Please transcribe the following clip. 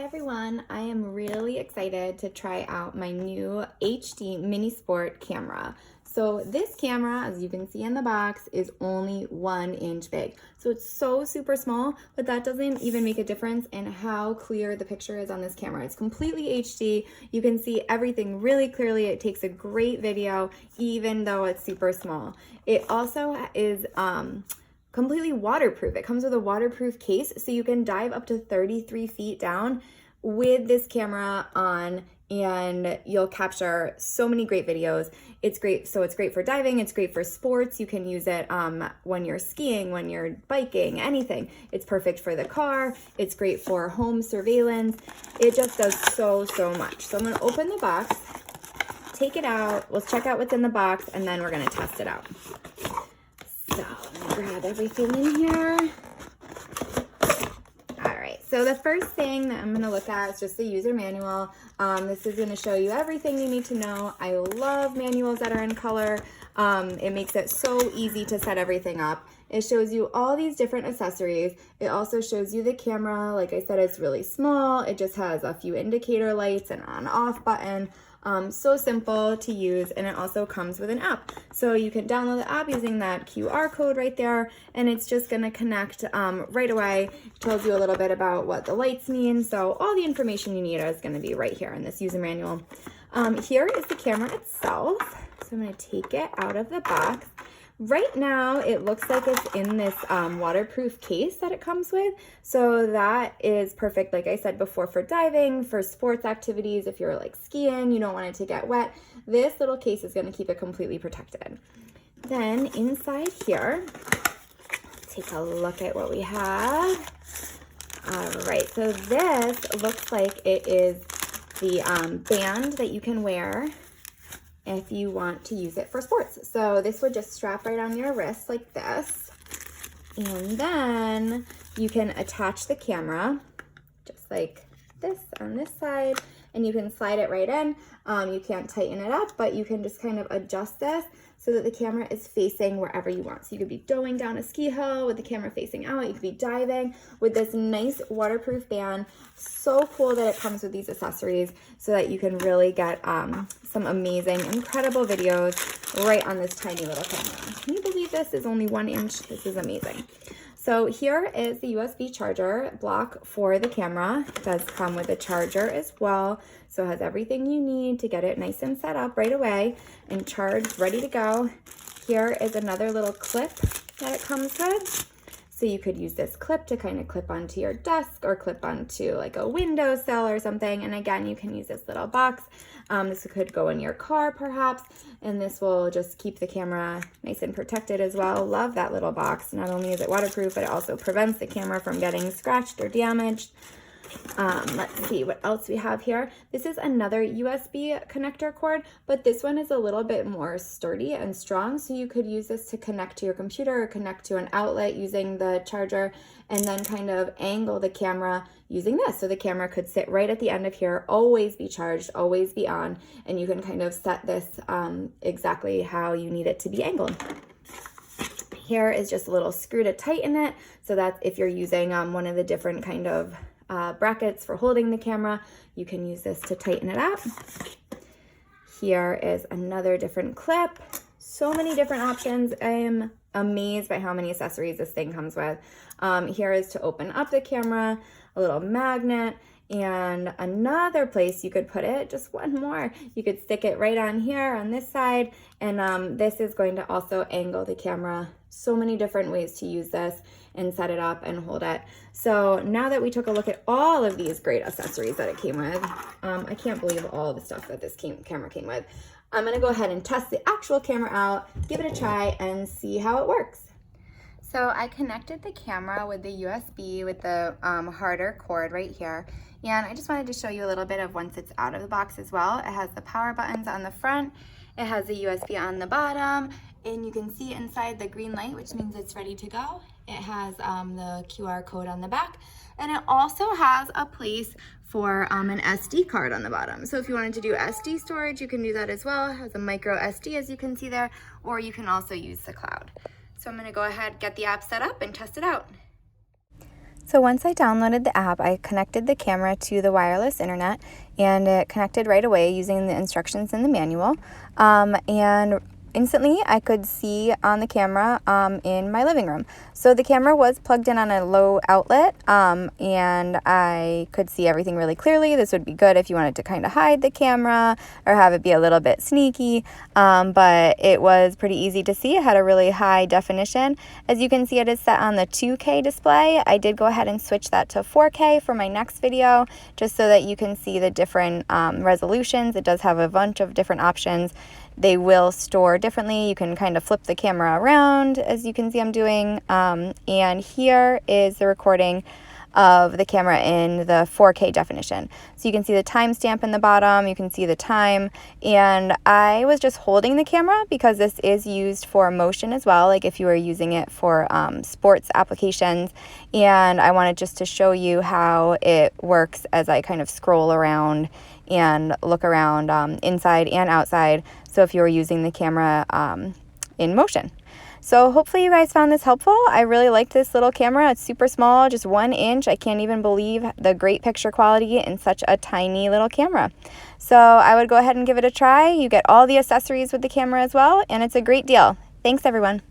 everyone, I am really excited to try out my new HD Mini Sport camera. So this camera, as you can see in the box, is only 1 inch big. So it's so super small, but that doesn't even make a difference in how clear the picture is on this camera. It's completely HD. You can see everything really clearly. It takes a great video, even though it's super small. It also is completely waterproof. It comes with a waterproof case, so you can dive up to 33 feet down with this camera on, and you'll capture so many great videos. It's great. So it's great for diving. It's great for sports. You can use it when you're skiing, when you're biking, anything. It's perfect for the car. It's great for home surveillance. It just does so much. So I'm gonna open the box, take it out. We'll check out what's in the box, and then we're gonna test it out. So let me grab everything in here. All right, so the first thing that I'm gonna look at is just the user manual. This is gonna show you everything you need to know. I love manuals that are in color. It makes it so easy to set everything up. It shows you all these different accessories. It also shows you the camera. Like I said, it's really small. It just has a few indicator lights and an on-off button. So simple to use, and it also comes with an app. So you can download the app using that QR code right there, and it's just gonna connect right away. It tells you a little bit about what the lights mean. So all the information you need is gonna be right here in this user manual. Here is the camera itself. So I'm gonna take it out of the box. Right now, it looks like it's in this waterproof case that it comes with. So that is perfect, like I said before, for diving, for sports activities. If you're like skiing, you don't want it to get wet, this little case is gonna keep it completely protected. Then inside here, take a look at what we have. All right, so this looks like it is the band that you can wear if you want to use it for sports. So this would just strap right on your wrist like this. And then you can attach the camera just like this on this side, and you can slide it right in. You can't tighten it up, but you can just kind of adjust this so that the camera is facing wherever you want. So you could be going down a ski hill with the camera facing out. You could be diving with this nice waterproof band. So cool that it comes with these accessories so that you can really get some amazing, incredible videos right on this tiny little camera. Can you believe this is only 1 inch? This is amazing. So here is the USB charger block for the camera. It does come with a charger as well. So it has everything you need to get it nice and set up right away and charged, ready to go. Here is another little clip that it comes with. So you could use this clip to kind of clip onto your desk or clip onto like a windowsill or something. And again, you can use this little box. This could go in your car perhaps, and this will just keep the camera nice and protected as well. Love that little box. Not only is it waterproof, but it also prevents the camera from getting scratched or damaged. Let's see what else we have here. This is another USB connector cord, but this one is a little bit more sturdy and strong. So you could use this to connect to your computer or connect to an outlet using the charger, and then kind of angle the camera using this. So the camera could sit right at the end of here, always be charged, always be on, and you can kind of set this exactly how you need it to be angled. Here is just a little screw to tighten it. So that if you're using one of the different kind of brackets for holding the camera, you can use this to tighten it up. Here is another different clip. So many different options. I am amazed by how many accessories this thing comes with. Here is to open up the camera, a little magnet, and another place you could put it, just one more. You could stick it right on here on this side, and this is going to also angle the camera. So many different ways to use this and set it up and hold it. So now that we took a look at all of these great accessories that it came with, I can't believe all the stuff that this camera came with. I'm gonna go ahead and test the actual camera out, give it a try, and see how it works. So I connected the camera with the USB with the harder cord right here. And I just wanted to show you a little bit of once it's out of the box as well. It has the power buttons on the front. It has the USB on the bottom. And you can see inside the green light, which means it's ready to go. It has the QR code on the back. And it also has a place for an SD card on the bottom. So if you wanted to do SD storage, you can do that as well. It has a micro SD, as you can see there, or you can also use the cloud. So I'm gonna go ahead, get the app set up and test it out. So once I downloaded the app, I connected the camera to the wireless internet, and it connected right away using the instructions in the manual. And instantly I could see on the camera in my living room. So the camera was plugged in on a low outlet, and I could see everything really clearly. This would be good if you wanted to kind of hide the camera or have it be a little bit sneaky, but it was pretty easy to see. It had a really high definition. As you can see, it is set on the 2K display. I did go ahead and switch that to 4K for my next video, just so that you can see the different resolutions. It does have a bunch of different options. They will store differently. You can kind of flip the camera around, as you can see I'm doing. And here is the recording of the camera in the 4K definition. So you can see the timestamp in the bottom, you can see the time, and I was just holding the camera because this is used for motion as well, like if you were using it for sports applications, and I wanted just to show you how it works as I kind of scroll around and look around inside and outside, so if you were using the camera in motion. So hopefully you guys found this helpful. I really liked this little camera. It's super small, just 1 inch. I can't even believe the great picture quality in such a tiny little camera. So I would go ahead and give it a try. You get all the accessories with the camera as well, and it's a great deal. Thanks, everyone.